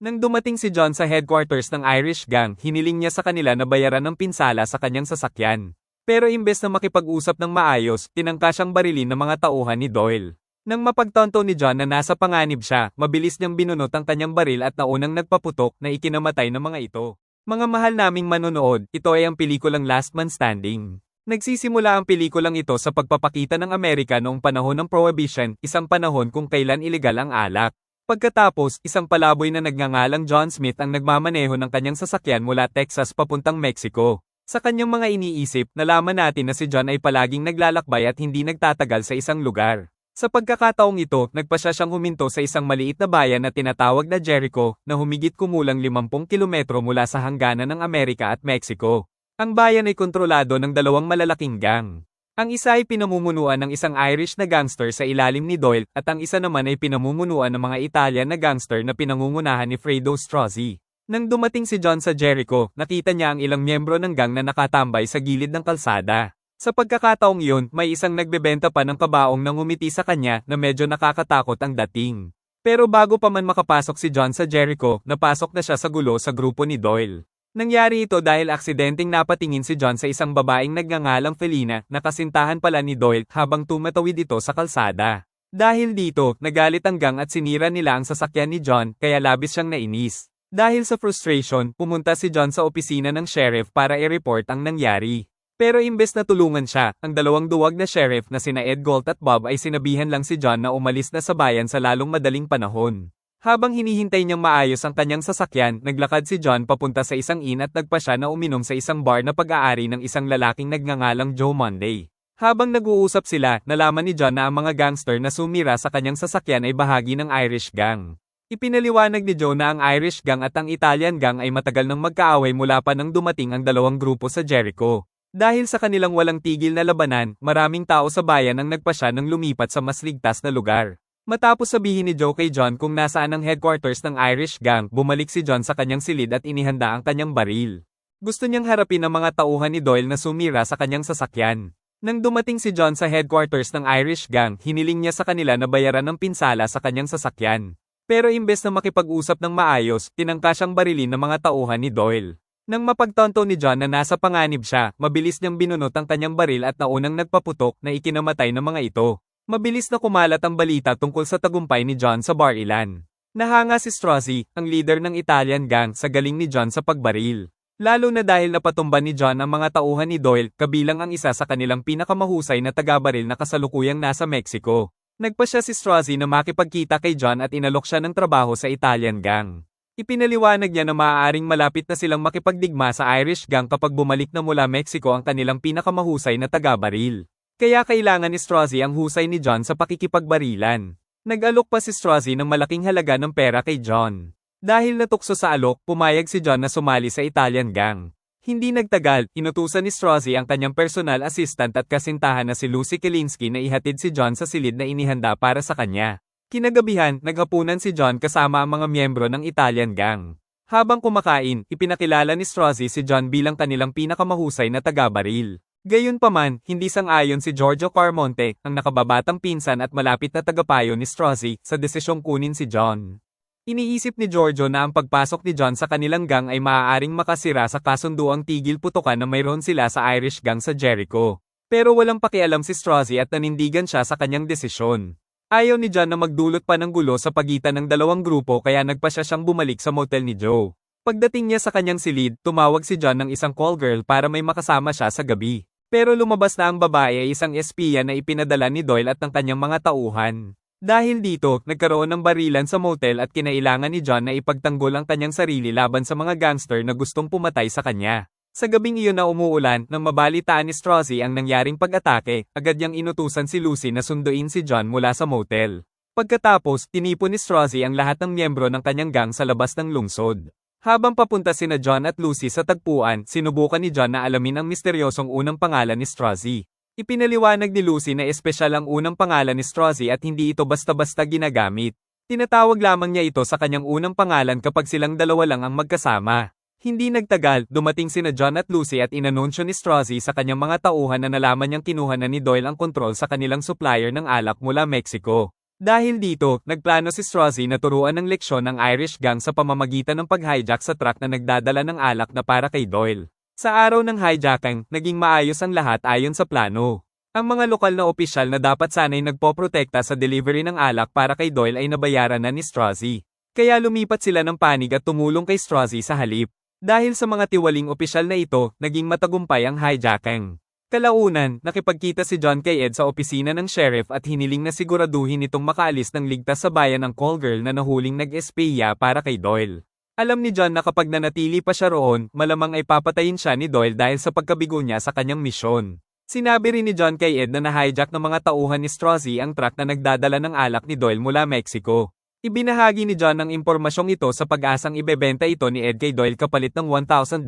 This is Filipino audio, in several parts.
Nang dumating si John sa headquarters ng Irish Gang, hiniling niya sa kanila na bayaran ng pinsala sa kanyang sasakyan. Pero imbes na makipag-usap ng maayos, tinangka siyang barilin ng mga tauhan ni Doyle. Nang mapagtanto ni John na nasa panganib siya, mabilis niyang binunot ang kanyang baril at naunang nagpaputok na ikinamatay ng mga ito. Mga mahal naming manonood, ito ay ang pelikulang Last Man Standing. Nagsisimula ang pelikulang ito sa pagpapakita ng Amerika noong panahon ng Prohibition, isang panahon kung kailan ilegal ang alak. Pagkatapos, isang palaboy na nagngangalang John Smith ang nagmamaneho ng kanyang sasakyan mula Texas papuntang Mexico. Sa kanyang mga iniisip, nalaman natin na si John ay palaging naglalakbay at hindi nagtatagal sa isang lugar. Sa pagkakataong ito, nagpasya siyang huminto sa isang maliit na bayan na tinatawag na Jericho, na humigit kumulang 50 kilometro mula sa hangganan ng Amerika at Mexico. Ang bayan ay kontrolado ng dalawang malalaking gang. Ang isa ay pinamumunuan ng isang Irish na gangster sa ilalim ni Doyle, at ang isa naman ay pinamumunuan ng mga Italian na gangster na pinangungunahan ni Fredo Strozzi. Nang dumating si John sa Jericho, nakita niya ang ilang miyembro ng gang na nakatambay sa gilid ng kalsada. Sa pagkakataong iyon, may isang nagbebenta pa ng kabaong na ngumiti sa kanya na medyo nakakatakot ang dating. Pero bago pa man makapasok si John sa Jericho, napasok na siya sa gulo sa grupo ni Doyle. Nangyari ito dahil aksidenteng napatingin si John sa isang babaeng nagngangalang Felina na kasintahan pala ni Doyle habang tumatawid ito sa kalsada. Dahil dito, nagalit ang gang at sinira nila ang sasakyan ni John kaya labis siyang nainis. Dahil sa frustration, pumunta si John sa opisina ng sheriff para i-report ang nangyari. Pero imbes na tulungan siya, ang dalawang duwag na sheriff na sina Ed Galt at Bob ay sinabihan lang si John na umalis na sa bayan sa lalong madaling panahon. Habang hinihintay niyang maayos ang kanyang sasakyan, naglakad si John papunta sa isang inn at nagpa siya na uminom sa isang bar na pag-aari ng isang lalaking nagngangalang Joe Monday. Habang nag-uusap sila, nalaman ni John na ang mga gangster na sumira sa kanyang sasakyan ay bahagi ng Irish Gang. Ipinaliwanag ni Joe na ang Irish Gang at ang Italian Gang ay matagal nang magkaaway mula pa nang dumating ang dalawang grupo sa Jericho. Dahil sa kanilang walang tigil na labanan, maraming tao sa bayan ang nagpa siya ng lumipat sa mas ligtas na lugar. Matapos sabihin ni Joe kay John kung nasaan ang headquarters ng Irish Gang, bumalik si John sa kanyang silid at inihanda ang kanyang baril. Gusto niyang harapin ang mga tauhan ni Doyle na sumira sa kanyang sasakyan. Nang dumating si John sa headquarters ng Irish Gang, hiniling niya sa kanila na bayaran ng pinsala sa kanyang sasakyan. Pero imbes na makipag-usap ng maayos, tinangka siyang barilin ng mga tauhan ni Doyle. Nang mapagtanto ni John na nasa panganib siya, mabilis niyang binunot ang kanyang baril at naunang nagpaputok na ikinamatay ng mga ito. Mabilis na kumalat ang balita tungkol sa tagumpay ni John sa Bar Ilan. Nahanga si Strozzi, ang leader ng Italian Gang, sa galing ni John sa pagbaril. Lalo na dahil napatumba ni John ang mga tauhan ni Doyle, kabilang ang isa sa kanilang pinakamahusay na taga-baril na kasalukuyang nasa Mexico. Nagpa siya si Strozzi na makipagkita kay John at inalok siya ng trabaho sa Italian Gang. Ipinaliwanag niya na maaaring malapit na silang makipagdigma sa Irish Gang kapag bumalik na mula Mexico ang kanilang pinakamahusay na taga-baril. Kaya kailangan ni Strozzi ang husay ni John sa pakikipagbarilan. Nag-alok pa si Strozzi ng malaking halaga ng pera kay John. Dahil natukso sa alok, pumayag si John na sumali sa Italian Gang. Hindi nagtagal, inutusan ni Strozzi ang kanyang personal assistant at kasintahan na si Lucy Kilinsky na ihatid si John sa silid na inihanda para sa kanya. Kinagabihan, naghapunan si John kasama ang mga miyembro ng Italian Gang. Habang kumakain, ipinakilala ni Strozzi si John bilang kanilang pinakamahusay na taga-baril. Gayunpaman, hindi sang-ayon si Giorgio Carmonte, ang nakababatang pinsan at malapit na tagapayo ni Strozzi, sa desisyong kunin si John. Iniisip ni Giorgio na ang pagpasok ni John sa kanilang gang ay maaaring makasira sa kasunduang tigil putukan na mayroon sila sa Irish Gang sa Jericho. Pero walang pakialam si Strozzi at nanindigan siya sa kanyang desisyon. Ayaw ni John na magdulot pa ng gulo sa pagitan ng dalawang grupo kaya nagpasya siyang bumalik sa motel ni Joe. Pagdating niya sa kanyang silid, tumawag si John ng isang call girl para may makasama siya sa gabi. Pero lumabas na ang babae ay isang espiya na ipinadala ni Doyle at ng kanyang mga tauhan. Dahil dito, nagkaroon ng barilan sa motel at kinailangan ni John na ipagtanggol ang kanyang sarili laban sa mga gangster na gustong pumatay sa kanya. Sa gabing iyon na umuulan, nang mabalitaan ni Strozzi ang nangyaring pag-atake, agad niyang inutusan si Lucy na sunduin si John mula sa motel. Pagkatapos, tinipon ni Strozzi ang lahat ng miyembro ng kanyang gang sa labas ng lungsod. Habang papunta sina John at Lucy sa tagpuan, sinubukan ni John na alamin ang misteryosong unang pangalan ni Strozzi. Ipinaliwanag ni Lucy na espesyal ang unang pangalan ni Strozzi at hindi ito basta-basta ginagamit. Tinatawag lamang niya ito sa kanyang unang pangalan kapag silang dalawa lang ang magkasama. Hindi nagtagal, dumating sina John at Lucy at inanunsyo ni Strozzi sa kanyang mga tauhan na nalaman niyang kinuha na ni Doyle ang kontrol sa kanilang supplier ng alak mula Mexico. Dahil dito, nagplano si Strozzi na turuan ng leksyon ng Irish gang sa pamamagitan ng pag-hijack sa truck na nagdadala ng alak na para kay Doyle. Sa araw ng hijacking, naging maayos ang lahat ayon sa plano. Ang mga lokal na opisyal na dapat sanay nagpoprotekta sa delivery ng alak para kay Doyle ay nabayaran na ni Strozzi. Kaya lumipat sila ng panig at tumulong kay Strozzi sa halip. Dahil sa mga tiwaling opisyal na ito, naging matagumpay ang hijacking. Kalaunan, nakipagkita si John kay Ed sa opisina ng sheriff at hiniling na siguraduhin itong makaalis ng ligtas sa bayan ng call girl na nahuling nag-espiya para kay Doyle. Alam ni John na kapag nanatili pa siya roon, malamang ay papatayin siya ni Doyle dahil sa pagkabigo niya sa kanyang misyon. Sinabi rin ni John kay Ed na na-hijack ng mga tauhan ni Strozzi ang truck na nagdadala ng alak ni Doyle mula Mexico. Ibinahagi ni John ang impormasyong ito sa pag-asang ibebenta ito ni Ed kay Doyle kapalit ng $1,000.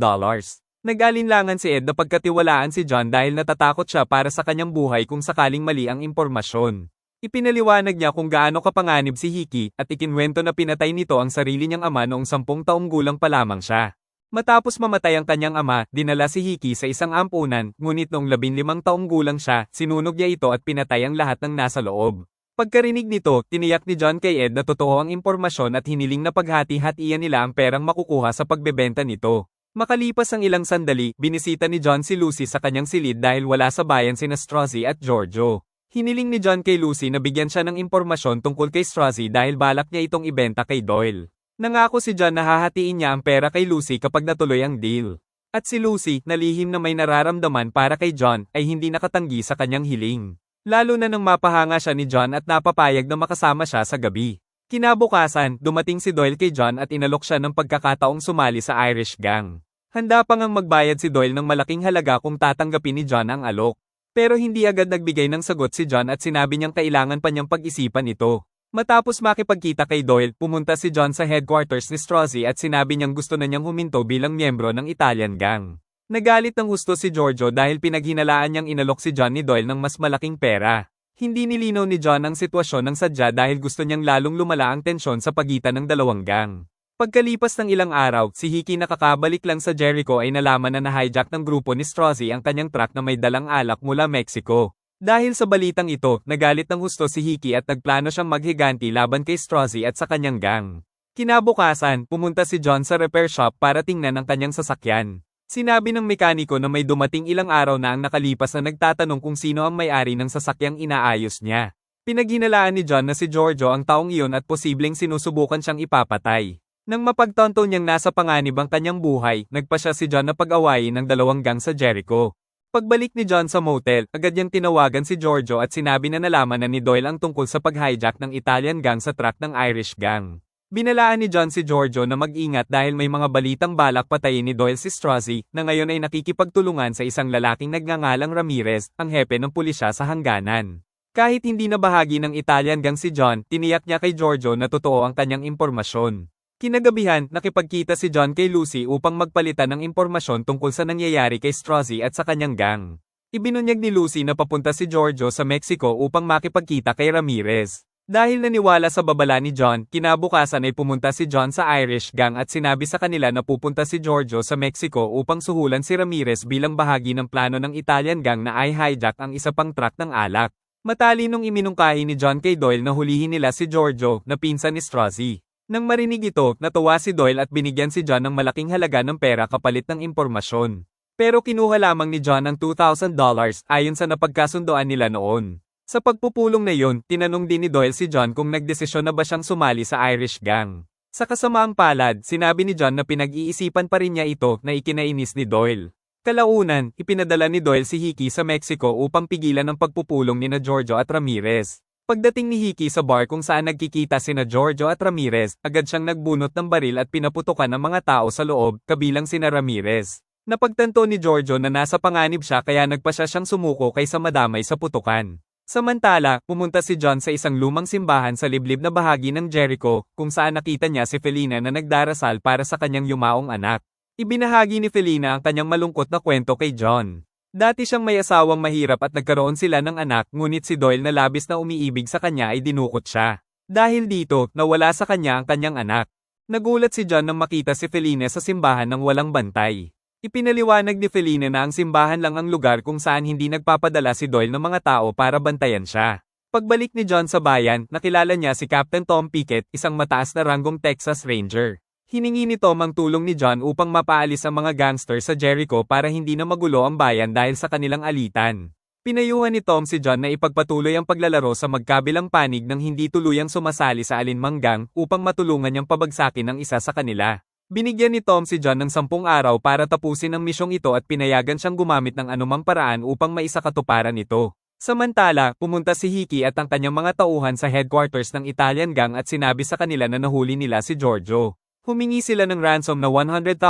Nag-alinlangan si Ed na pagkatiwalaan si John dahil natatakot siya para sa kanyang buhay kung sakaling mali ang impormasyon. Ipinaliwanag niya kung gaano kapanganib si Hickey at ikinwento na pinatay nito ang sarili niyang ama noong 10 taong gulang pa lamang siya. Matapos mamatay ang kanyang ama, dinala si Hickey sa isang ampunan, ngunit noong 15 taong gulang siya, sinunog niya ito at pinatay ang lahat ng nasa loob. Pagkarinig nito, tiniyak ni John kay Ed na totoo ang impormasyon at hiniling na paghati-hatian nila ang perang makukuha sa pagbebenta nito. Makalipas ang ilang sandali, binisita ni John si Lucy sa kanyang silid dahil wala sa bayan sina Strozzi at Giorgio. Hiniling ni John kay Lucy na bigyan siya ng impormasyon tungkol kay Strozzi dahil balak niya itong ibenta kay Doyle. Nangako si John na hahatiin niya ang pera kay Lucy kapag natuloy ang deal. At si Lucy, na lihim na may nararamdaman para kay John, ay hindi nakatanggi sa kanyang hiling. Lalo na nang mapahanga siya ni John at napapayag na makasama siya sa gabi. Kinabukasan, dumating si Doyle kay John at inalok siya ng pagkakataong sumali sa Irish gang. Handa pa ngang magbayad si Doyle ng malaking halaga kung tatanggapin ni John ang alok. Pero hindi agad nagbigay ng sagot si John at sinabi niyang kailangan pa niyang pag-isipan ito. Matapos makipagkita kay Doyle, pumunta si John sa headquarters ni Strozzi at sinabi niyang gusto na niyang huminto bilang miyembro ng Italian gang. Nagalit ng husto si Giorgio dahil pinaghinalaan niyang inalok si John ni Doyle ng mas malaking pera. Hindi nilinaw ni John ang sitwasyon ng sadya dahil gusto niyang lalong lumala ang tensyon sa pagitan ng dalawang gang. Pagkalipas ng ilang araw, si Hickey na kakabalik lang sa Jericho ay nalaman na na-hijack ng grupo ni Strozzi ang kanyang truck na may dalang alak mula Mexico. Dahil sa balitang ito, nagalit ng husto si Hickey at nagplano siyang maghiganti laban kay Strozzi at sa kanyang gang. Kinabukasan, pumunta si John sa repair shop para tingnan ang kanyang sasakyan. Sinabi ng mekaniko na may dumating ilang araw na ang nakalipas na nagtatanong kung sino ang may-ari ng sasakyang inaayos niya. Pinaghinalaan ni John na si Giorgio ang taong iyon at posibleng sinusubukan siyang ipapatay. Nang mapagtanto niyang nasa panganib ang kanyang buhay, nagpa siya si John na pag-awayin ng dalawang gang sa Jericho. Pagbalik ni John sa motel, agad niyang tinawagan si Giorgio at sinabi na nalaman na ni Doyle ang tungkol sa pag-hijack ng Italian gang sa truck ng Irish gang. Binalaan ni John si Giorgio na mag-ingat dahil may mga balitang balak patayin ni Doyle si Strozzi, na ngayon ay nakikipagtulungan sa isang lalaking nagngangalang Ramirez, ang hepe ng pulisya sa hangganan. Kahit hindi na bahagi ng Italian gang si John, tiniyak niya kay Giorgio na totoo ang kanyang impormasyon. Kinagabihan, nakipagkita si John kay Lucy upang magpalitan ng impormasyon tungkol sa nangyayari kay Strozzi at sa kanyang gang. Ibinunyag ni Lucy na papunta si Giorgio sa Mexico upang makipagkita kay Ramirez. Dahil naniwala sa babala ni John, kinabukasan ay pumunta si John sa Irish gang at sinabi sa kanila na pupunta si Giorgio sa Mexico upang suhulan si Ramirez bilang bahagi ng plano ng Italian gang na ay hijack ang isa pang truck ng alak. Matalinong iminungkahi ni John kay Doyle na hulihin nila si Giorgio, na pinsan ni Strozzi. Nang marinig ito, natuwa si Doyle at binigyan si John ng malaking halaga ng pera kapalit ng impormasyon. Pero kinuha lamang ni John ang $2,000 ayon sa napagkasundoan nila noon. Sa pagpupulong na yun, tinanong din ni Doyle si John kung nagdesisyon na ba siyang sumali sa Irish gang. Sa kasamaang palad, sinabi ni John na pinag-iisipan pa rin niya ito na ikinainis ni Doyle. Kalaunan, ipinadala ni Doyle si Hickey sa Mexico upang pigilan ang pagpupulong ni Giorgio at Ramirez. Pagdating ni Hickey sa bar kung saan nagkikita sina Giorgio at Ramirez, agad siyang nagbunot ng baril at pinaputukan ng mga tao sa loob, kabilang sina Ramirez. Napagtanto ni Giorgio na nasa panganib siya kaya nagpa siyang sumuko kaysa madamay sa putukan. Samantala, pumunta si John sa isang lumang simbahan sa liblib na bahagi ng Jericho, kung saan nakita niya si Felina na nagdarasal para sa kanyang yumaong anak. Ibinahagi ni Felina ang kanyang malungkot na kwento kay John. Dati siyang may asawang mahirap at nagkaroon sila ng anak, ngunit si Doyle na labis na umiibig sa kanya ay dinukot siya. Dahil dito, nawala sa kanya ang kanyang anak. Nagulat si John nang makita si Felina sa simbahan ng walang bantay. Ipinaliwanag ni Felina na ang simbahan lang ang lugar kung saan hindi nagpapadala si Doyle ng mga tao para bantayan siya. Pagbalik ni John sa bayan, nakilala niya si Captain Tom Pickett, isang mataas na ranggong Texas Ranger. Hiningi ni Tom ang tulong ni John upang mapaalis ang mga gangster sa Jericho para hindi na magulo ang bayan dahil sa kanilang alitan. Pinayuhan ni Tom si John na ipagpatuloy ang paglalaro sa magkabilang panig nang hindi tuluyang sumasali sa alinmang gang upang matulungan niyang pabagsakin ang isa sa kanila. Binigyan ni Tom si John ng 10 araw para tapusin ang misyong ito at pinayagan siyang gumamit ng anumang paraan upang maisakatuparan ito. Samantala, pumunta si Hickey at ang kanyang mga tauhan sa headquarters ng Italian gang at sinabi sa kanila na nahuli nila si Giorgio. Humingi sila ng ransom na $100,000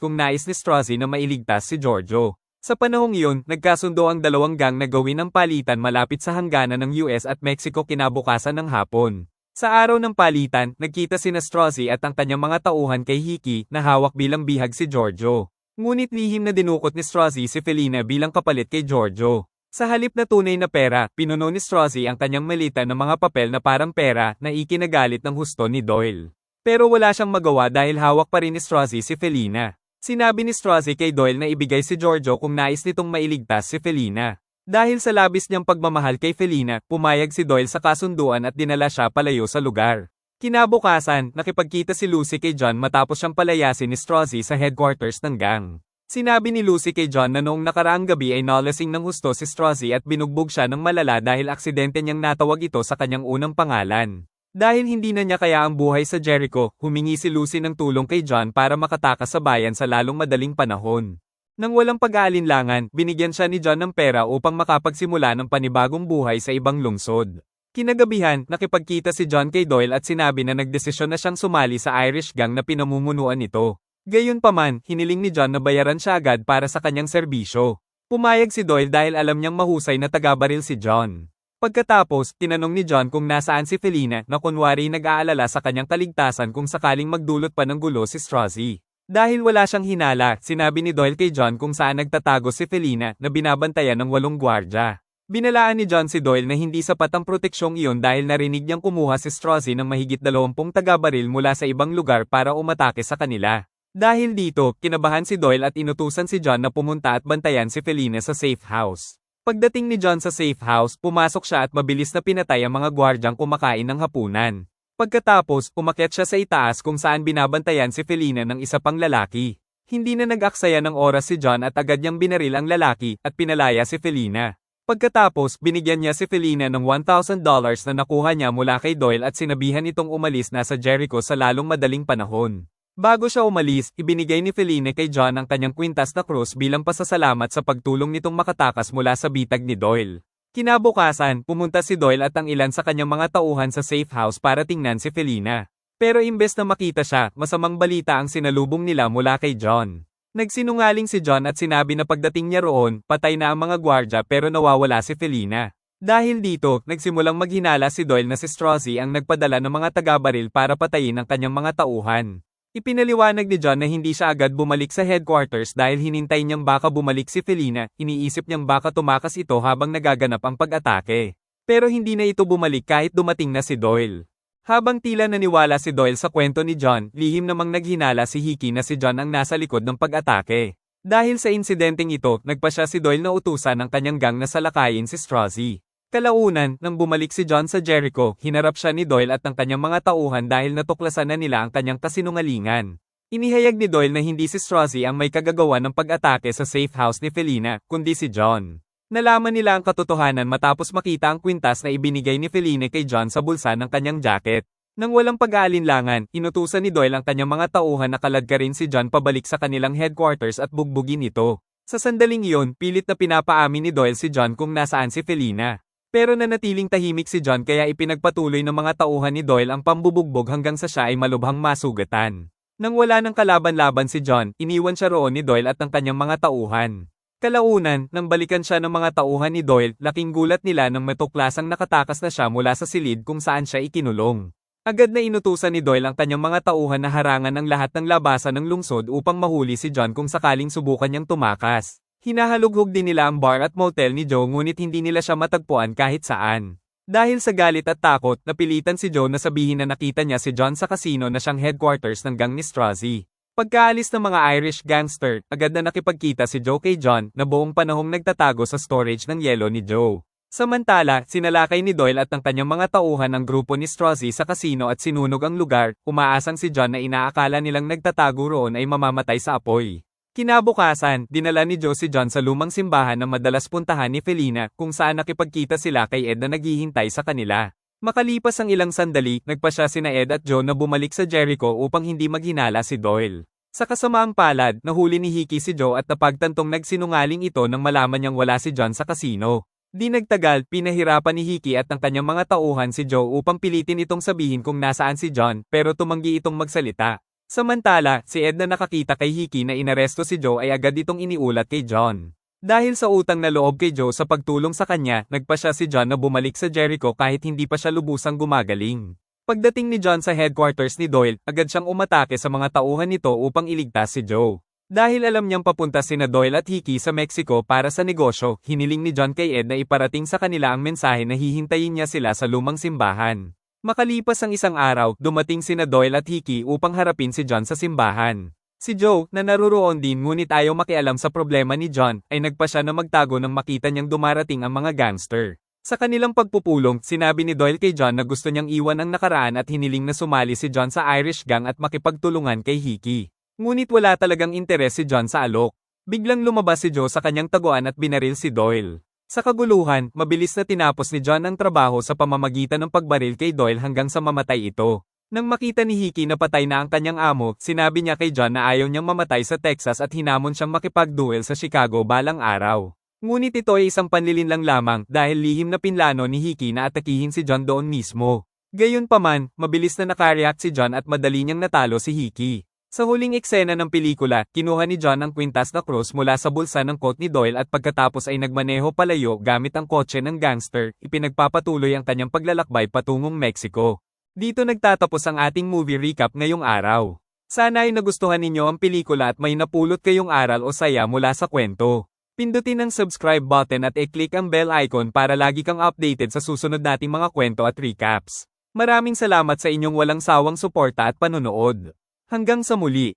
kung nais ni Strozzi na mailigtas si Giorgio. Sa panahong iyon, nagkasundo ang dalawang gang na gawin ang palitan malapit sa hangganan ng US at Mexico kinabukasan ng hapon. Sa araw ng palitan, nagkita sina Strozzi at ang kanyang mga tauhan kay Hickey na hawak bilang bihag si Giorgio. Ngunit lihim na dinukot ni Strozzi si Felina bilang kapalit kay Giorgio. Sa halip na tunay na pera, pinuno ni Strozzi ang kanyang malita ng mga papel na parang pera na ikinagalit ng husto ni Doyle. Pero wala siyang magawa dahil hawak pa rin ni Strozzi si Felina. Sinabi ni Strozzi kay Doyle na ibigay si Giorgio kung nais nitong mailigtas si Felina. Dahil sa labis niyang pagmamahal kay Felina, pumayag si Doyle sa kasunduan at dinala siya palayo sa lugar. Kinabukasan, nakipagkita si Lucy kay John matapos siyang palayasin ni Strozzi sa headquarters ng gang. Sinabi ni Lucy kay John na noong nakaraang gabi ay nalasing ng husto si Strozzi at binugbog siya ng malala dahil aksidente niyang natawag ito sa kanyang unang pangalan. Dahil hindi na niya kaya ang buhay sa Jericho, humingi si Lucy ng tulong kay John para makatakas sa bayan sa lalong madaling panahon. Nang walang pag-aalinlangan, binigyan siya ni John ng pera upang makapagsimula ng panibagong buhay sa ibang lungsod. Kinagabihan, nakipagkita si John kay Doyle at sinabi na nagdesisyon na siyang sumali sa Irish gang na pinamumunuan nito. Gayunpaman, hiniling ni John na bayaran siya agad para sa kanyang serbisyo. Pumayag si Doyle dahil alam niyang mahusay na taga-baril si John. Pagkatapos, tinanong ni John kung nasaan si Felina na kunwari nag-aalala sa kanyang kaligtasan kung sakaling magdulot pa ng gulo si Strozzi. Dahil wala siyang hinala, sinabi ni Doyle kay John kung saan nagtatago si Felina na binabantayan ng 8 gwardya. Binalaan ni John si Doyle na hindi sapat ang proteksyong iyon dahil narinig niyang kumuha si Strozzi ng mahigit 20 taga-baril mula sa ibang lugar para umatake sa kanila. Dahil dito, kinabahan si Doyle at inutusan si John na pumunta at bantayan si Felina sa safe house. Pagdating ni John sa safe house, pumasok siya at mabilis na pinatay ang mga gwardyang kumakain ng hapunan. Pagkatapos, umakyat siya sa itaas kung saan binabantayan si Felina ng isa pang lalaki. Hindi na nag-aksaya ng oras si John at agad niyang binaril ang lalaki at pinalaya si Felina. Pagkatapos, binigyan niya si Felina ng $1,000 na nakuha niya mula kay Doyle at sinabihan itong umalis na sa Jericho sa lalong madaling panahon. Bago siya umalis, ibinigay ni Felina kay John ang kanyang kwintas na krus bilang pasasalamat sa pagtulong nitong makatakas mula sa bitag ni Doyle. Kinabukasan, pumunta si Doyle at ang ilan sa kanyang mga tauhan sa safe house para tingnan si Felina. Pero imbes na makita siya, masamang balita ang sinalubong nila mula kay John. Nagsinungaling si John at sinabi na pagdating niya roon, patay na ang mga gwardya pero nawawala si Felina. Dahil dito, nagsimulang maghinala si Doyle na si Strozzi ang nagpadala ng mga taga-baril para patayin ang kanyang mga tauhan. Ipinaliwanag ni John na hindi siya agad bumalik sa headquarters dahil hinintay niyang baka bumalik si Felina, iniisip niyang baka tumakas ito habang nagaganap ang pag-atake. Pero hindi na ito bumalik kahit dumating na si Doyle. Habang tila naniwala si Doyle sa kwento ni John, lihim namang naghinala si Hickey na si John ang nasa likod ng pag-atake. Dahil sa insidenteng ito, nagpa siya si Doyle na utusan ng kanyang gang na salakayin si Strozzi. Kalaunan, nang bumalik si John sa Jericho, hinarap siya ni Doyle at ng kanyang mga tauhan dahil natuklasan na nila ang kanyang kasinungalingan. Inihayag ni Doyle na hindi si Strozzi ang may kagagawa ng pag-atake sa safe house ni Felina, kundi si John. Nalaman nila ang katotohanan matapos makita ang kwintas na ibinigay ni Felina kay John sa bulsa ng kanyang jacket. Nang walang pag-aalinlangan, inutusan ni Doyle ang kanyang mga tauhan na kaladkarin si John pabalik sa kanilang headquarters at bugbugin ito. Sa sandaling iyon, pilit na pinapaamin ni Doyle si John kung nasaan si Felina. Pero nanatiling tahimik si John kaya ipinagpatuloy ng mga tauhan ni Doyle ang pambubugbog hanggang sa siya ay malubhang masugatan. Nang wala ng kalaban-laban si John, iniwan siya roon ni Doyle at ng kanyang mga tauhan. Kalaunan, nang balikan siya ng mga tauhan ni Doyle, laking gulat nila nang matuklasang nakatakas na siya mula sa silid kung saan siya ikinulong. Agad na inutusan ni Doyle ang kanyang mga tauhan na harangan ang lahat ng labasan ng lungsod upang mahuli si John kung sakaling subukan niyang tumakas. Hinahalughog din nila ang bar at motel ni Joe ngunit hindi nila siya matagpuan kahit saan. Dahil sa galit at takot, napilitan si Joe na sabihin na nakita niya si John sa casino na siyang headquarters ng gang ni Strozzi. Pagkaalis ng mga Irish gangster, agad na nakipagkita si Joe kay John na buong panahong nagtatago sa storage ng yelo ni Joe. Samantala, sinalakay ni Doyle at ang kanyang mga tauhan ang grupo ni Strozzi sa kasino at sinunog ang lugar, umaasang si John na inaakala nilang nagtatago roon ay mamamatay sa apoy. Kinabukasan, dinala ni Joe si John sa lumang simbahan na madalas puntahan ni Felina, kung saan nakipagkita sila kay Ed na naghihintay sa kanila. Makalipas ang ilang sandali, nagpasya sina Ed at Joe na bumalik sa Jericho upang hindi maghinala si Doyle. Sa kasamaang palad, nahuli ni Hickey si Joe at napagtantong nagsinungaling ito nang malaman niyang wala si John sa kasino. Di nagtagal, pinahirapan ni Hickey at ang kanyang mga tauhan si Joe upang pilitin itong sabihin kung nasaan si John, pero tumanggi itong magsalita. Samantala, si Ed na nakakita kay Hickey na inaresto si Joe ay agad itong iniulat kay John. Dahil sa utang na loob kay Joe sa pagtulong sa kanya, nagpasya si John na bumalik sa Jericho kahit hindi pa siya lubusang gumagaling. Pagdating ni John sa headquarters ni Doyle, agad siyang umatake sa mga tauhan nito upang iligtas si Joe. Dahil alam niyang papunta sina Doyle at Hickey sa Mexico para sa negosyo, hiniling ni John kay Ed na iparating sa kanila ang mensahe na hihintayin niya sila sa lumang simbahan. Makalipas ang isang araw, dumating sina Doyle at Hickey upang harapin si John sa simbahan. Si Joe, na naruroon din ngunit ayaw makialam sa problema ni John, ay nagpasya na magtago nang makita niyang dumarating ang mga gangster. Sa kanilang pagpupulong, sinabi ni Doyle kay John na gusto niyang iwan ang nakaraan at hiniling na sumali si John sa Irish gang at makipagtulungan kay Hickey. Ngunit wala talagang interes si John sa alok. Biglang lumabas si Joe sa kanyang taguan at binaril si Doyle. Sa kaguluhan, mabilis na tinapos ni John ang trabaho sa pamamagitan ng pagbaril kay Doyle hanggang sa mamatay ito. Nang makita ni Hickey na patay na ang kanyang amo, sinabi niya kay John na ayaw niyang mamatay sa Texas at hinamon siyang makipagduel sa Chicago balang araw. Ngunit ito ay isang panlilinlang lamang dahil lihim na pinlano ni Hickey na atakihin si John doon mismo. Gayunpaman, mabilis na nakareact si John at madali niyang natalo si Hickey. Sa huling eksena ng pelikula, kinuha ni John ang kwintas na krus mula sa bulsa ng coat ni Doyle at pagkatapos ay nagmaneho palayo gamit ang kotse ng gangster, ipinagpapatuloy ang kanyang paglalakbay patungong Mexico. Dito nagtatapos ang ating movie recap ngayong araw. Sana ay nagustuhan ninyo ang pelikula at may napulot kayong aral o saya mula sa kwento. Pindutin ang subscribe button at i-click ang bell icon para lagi kang updated sa susunod nating mga kwento at recaps. Maraming salamat sa inyong walang sawang suporta at panonood. Hanggang sa muli.